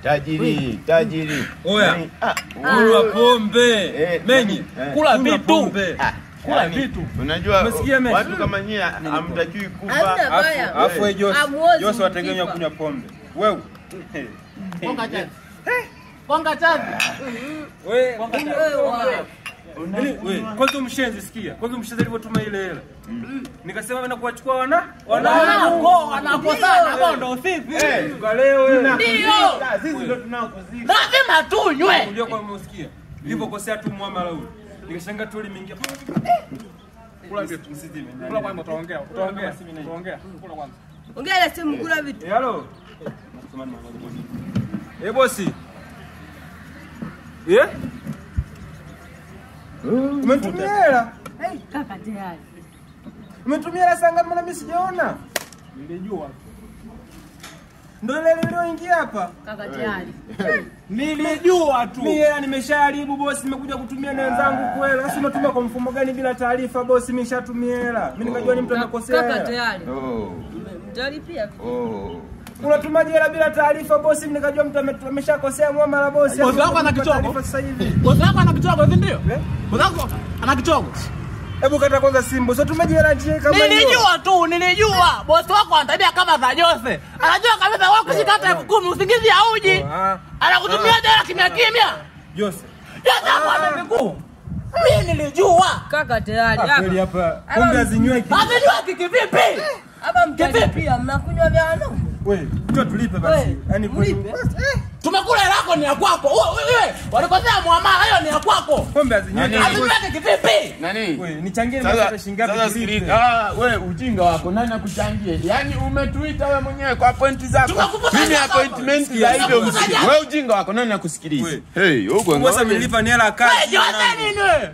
Tajiri. Oya. Kula pombe. Menyi. Kula vitu. Kula vitu. Unajua watu kama nyinyi hamtakiwi kufa. Afu Jose wategemea kunywa pombe. Wewe. Konga chazi. Wewe. Kwanza mshenzi sikia. Kwanza mshenzi alipotuma ile hela. Nikasema wewe kuwachukua wanakosana hapo ndo sisi. Leo ndio. Sisi ndio tunaokuzidi. Lazima tunywe. Unajua kwa msikia. Nilipokosea tu muamala ule. Nikashanga tu limeingia. Kula vitu msizime. Kula kwanza utaongea. Kula kwanza. Ongea ile simu kula vitu. Hello. Bosi. Umetumia hela? Kaka tayari. Umetumia hela sanga mbona mimi sijaona? Nilijua. Ndio ile iliyoingia hapa. Kaka tayari. Nilijua tu. Mimi hela nimeshaharibu bosi, nimekuja kutumia na wenzangu kweli. Sasa unatumia kwa mfumo gani bila taarifa bosi? Mimi nishatumia hela. Mimi nikajua ni mtu amekosea. Kaka tayari. Mtalipia vitu. Unatumaje hela bila taarifa bosi? Mimi nikajua mtu ameshakosea muamala bosi. Bosi wako ana kichogo. Sasa hivi. Bosi wako ana kichogo, si ndio? Bosi wako ana kichogo. Hebu kata kwanza simu. Sio tumaje hela njie kama hiyo. Nilijua. Bosi wako anatabia kama za Jose. Anajua kabisa wewe kushika hata 10,000 usingizi hauji. Anakutumia hela kimya. Jose. Hata kwa miguu. Mimi nilijua. Kaka tayari kweli hapa. Kumbe azinyweki. Azinyweki kivipi? Hapa mtalipia, mnakunywa vya wanaume. Wewe, njoo tulipe basi. Yaani mlipe. Tumekula hela yako ni ya kwako. Wewe, walikosea muamala, hiyo ni ya kwako. Kumbe azinyweki. Azinyweki kivipi? Nani? Wewe, nichangie mimi shilingi ngapi? Sasa sikiliza. Wewe ujinga wako nani akuchangie? Yaani umetuita wewe mwenyewe kwa pointi zako. Mimi appointment ya hivyo msiki. Wewe ujinga wako nani akusikiliza? Hey, huko ngoja. Sasa nilipa ni hela kazi. Wewe Jose nini wewe?